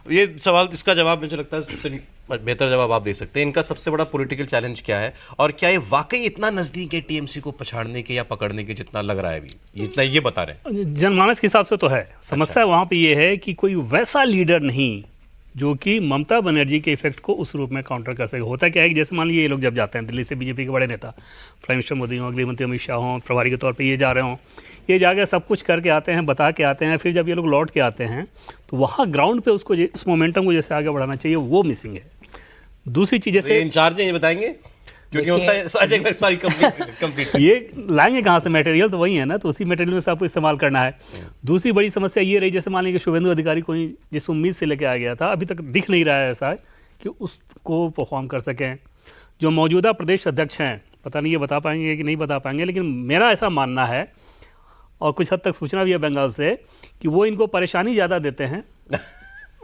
ये सवाल, इसका जवाब मुझे लगता है सबसे बेहतर जवाब आप दे सकते हैं। इनका सबसे बड़ा पॉलिटिकल चैलेंज क्या है, और क्या ये वाकई इतना नजदीक है टीएमसी को पछाड़ने के या पकड़ने के जितना लग रहा है अभी, इतना ये बता रहे हैं? जनमानस के हिसाब से तो है। समस्या वहाँ पे ये है कि कोई वैसा लीडर नहीं जो कि ममता बनर्जी के इफेक्ट को उस रूप में काउंटर कर सके। होता क्या है कि जैसे मान लीजिए ये लोग जब जाते हैं दिल्ली से, बीजेपी के बड़े नेता प्राइम मिनिस्टर मोदी हों, गृह मंत्री अमित शाह हों, प्रभारी के तौर पे ये जा रहे हों, ये जाकर सब कुछ करके आते हैं, बता के आते हैं, फिर जब ये लोग लौट के आते हैं तो वहाँ ग्राउंड पे उसको उस मोमेंटम को जैसे आगे बढ़ाना चाहिए वो मिसिंग है। दूसरी चीज़ जैसे इंचार्ज हैं, ये बताएंगे क्योंकि होता है सॉरी कंप्लीट ये लाएंगे कहाँ से, मटेरियल तो वही है ना, तो उसी मटेरियल में से आपको इस्तेमाल करना है। दूसरी बड़ी समस्या ये रही, जैसे मान लीजिए शुभेंदु अधिकारी को जिस उम्मीद से लेके आ गया था, अभी तक दिख नहीं रहा है ऐसा कि उसको परफॉर्म कर सकें। जो मौजूदा प्रदेश अध्यक्ष हैं, पता नहीं ये बता पाएंगे कि नहीं बता पाएंगे, लेकिन मेरा ऐसा मानना है और कुछ हद तक सूचना भी है बंगाल से कि वो इनको परेशानी ज़्यादा देते हैं,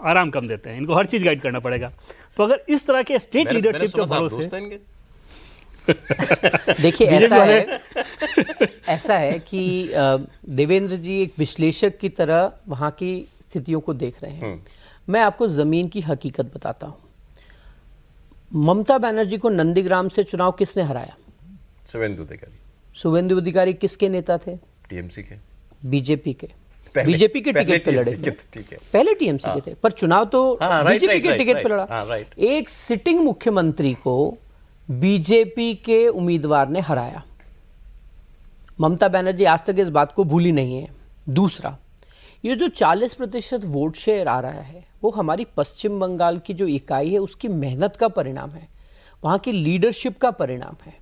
आराम कम देते हैं। इनको हर चीज़ गाइड करना पड़ेगा। तो अगर इस तरह के स्टेट लीडरशिप के भरोसे देखिए ऐसा है कि देवेंद्र जी एक विश्लेषक की तरह वहाँ की स्थितियों को देख रहे हैं। मैं आपको जमीन की हकीकत बताता हूँ। ममता बनर्जी को नंदीग्राम से चुनाव किसने हराया? शुभेंदु अधिकारी किसके नेता थे? टीएमसी के, बीजेपी के। बीजेपी के टिकट पे लड़े थे, पहले टीएमसी के थे, पर चुनाव तो बीजेपी के टिकट पे लड़ा। एक सिटिंग मुख्यमंत्री को बीजेपी के उम्मीदवार ने हराया। ममता बनर्जी आज तक इस बात को भूली नहीं है। दूसरा, ये जो 40% वोट शेयर आ रहा है वो हमारी पश्चिम बंगाल की जो इकाई है उसकी मेहनत का परिणाम है, वहाँ की लीडरशिप का परिणाम है।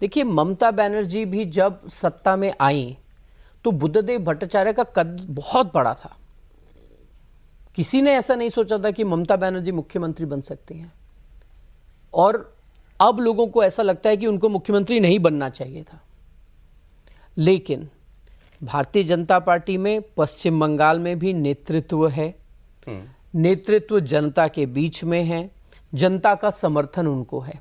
देखिए, ममता बनर्जी भी जब सत्ता में आई तो बुद्धदेव भट्टाचार्य का कद बहुत बड़ा था। किसी ने ऐसा नहीं सोचा था कि ममता बनर्जी मुख्यमंत्री बन सकती हैं, और अब लोगों को ऐसा लगता है कि उनको मुख्यमंत्री नहीं बनना चाहिए था। लेकिन भारतीय जनता पार्टी में पश्चिम बंगाल में भी नेतृत्व है, नेतृत्व जनता के बीच में है, जनता का समर्थन उनको है,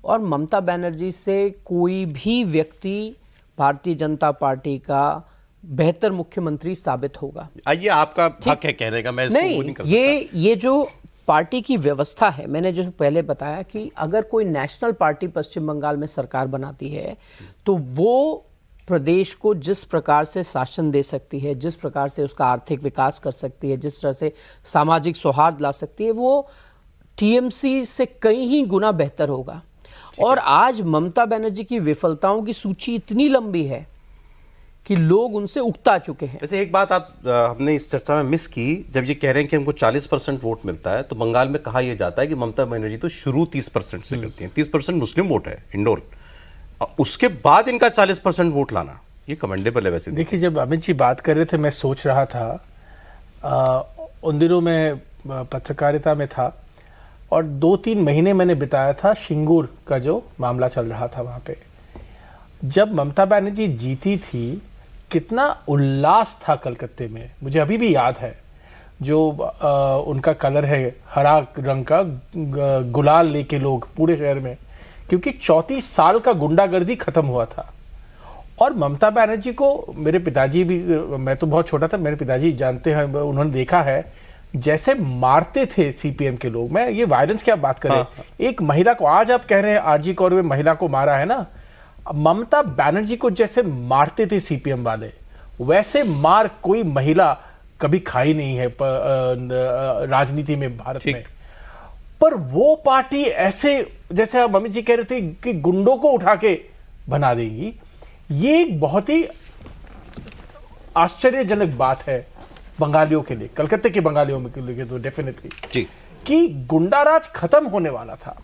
और ममता बनर्जी से कोई भी व्यक्ति भारतीय जनता पार्टी का बेहतर मुख्यमंत्री साबित होगा। आइए, आपका हक है कहने का, मैं इसको नहीं कर सकता। ये जो पार्टी की व्यवस्था है, मैंने जो पहले बताया कि अगर कोई नेशनल पार्टी पश्चिम बंगाल में सरकार बनाती है तो वो प्रदेश को जिस प्रकार से शासन दे सकती है, जिस प्रकार से उसका आर्थिक विकास कर सकती है, जिस तरह से सामाजिक सौहार्द ला सकती है, वो टीएमसी से कई ही गुना बेहतर होगा। और आज ममता बनर्जी की विफलताओं की सूची इतनी लंबी है कि लोग उनसे उकता चुके हैं। वैसे एक बात आप हमने इस चर्चा में मिस की, जब ये कह रहे हैं कि हमको 40% वोट मिलता है, तो बंगाल में कहा यह जाता है कि ममता बनर्जी तो शुरू 30% से करती हैं। 30% मुस्लिम वोट है इंडोर, उसके बाद इनका 40% वोट लाना ये कमेंडेबल है। वैसे देखिए, जब अमित जी बात कर रहे थे मैं सोच रहा था, उन दिनों में पत्रकारिता में था और 2-3 महीने मैंने बिताया था शिंगूर का जो मामला चल रहा था वहाँ पे। जब ममता बनर्जी जीती थी, कितना उल्लास था कलकत्ते में, मुझे अभी भी याद है। जो उनका कलर है हरा रंग का, गुलाल लेके लोग पूरे शहर में, क्योंकि 34 साल का गुंडागर्दी खत्म हुआ था। और ममता बनर्जी को मेरे पिताजी भी, मैं तो बहुत छोटा था, मेरे पिताजी जानते हैं, उन्होंने देखा है जैसे मारते थे सीपीएम के लोग। मैं ये वायलेंस की आप बात करें, एक महिला को, आज आप कह रहे हैं आरजी कौर में महिला को मारा है ना, ममता बनर्जी को जैसे मारते थे सीपीएम वाले, वैसे मार कोई महिला कभी खाई नहीं है राजनीति में भारत में। पर वो पार्टी ऐसे, जैसे आप अमित जी कह रहे थे कि गुंडों को उठा के बना देगी, ये एक बहुत ही आश्चर्यजनक बात है बंगालियों के लिए, कलकत्ते के बंगालियों के लिए तो डेफिनेटली, कि गुंडाराज खत्म होने वाला था।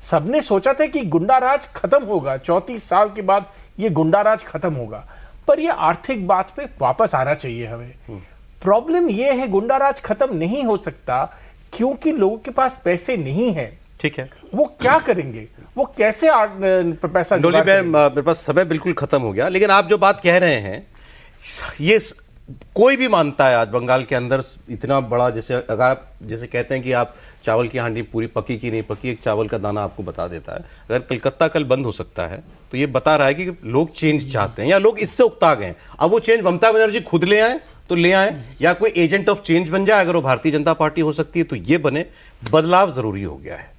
सबने सोचा था कि गुंडाराज खत्म होगा, 34 साल के बाद ये गुंडाराज खत्म होगा, पर ये आर्थिक बात पे वापस आना चाहिए हमें। प्रॉब्लम ये है, गुंडाराज खत्म नहीं हो सकता क्योंकि लोगों के पास पैसे नहीं है। ठीक है, वो क्या करेंगे, वो कैसे पैसा? डोली में मेरे पास समय बिल्कुल खत्म हो गया, लेकिन आप जो बात कह रहे हैं ये कोई भी मानता है आज बंगाल के अंदर इतना बड़ा, जैसे अगर आप जैसे कहते हैं कि आप चावल की हांडी पूरी पकी की नहीं पकी, एक चावल का दाना आपको बता देता है। अगर कलकत्ता कल बंद हो सकता है तो ये बता रहा है कि लोग चेंज चाहते हैं या लोग इससे उकता गए हैं। अब वो चेंज ममता बनर्जी खुद ले आए तो ले आए, या कोई एजेंट ऑफ चेंज बन जाए। अगर वो भारतीय जनता पार्टी हो सकती है तो ये बने। बदलाव जरूरी हो गया है।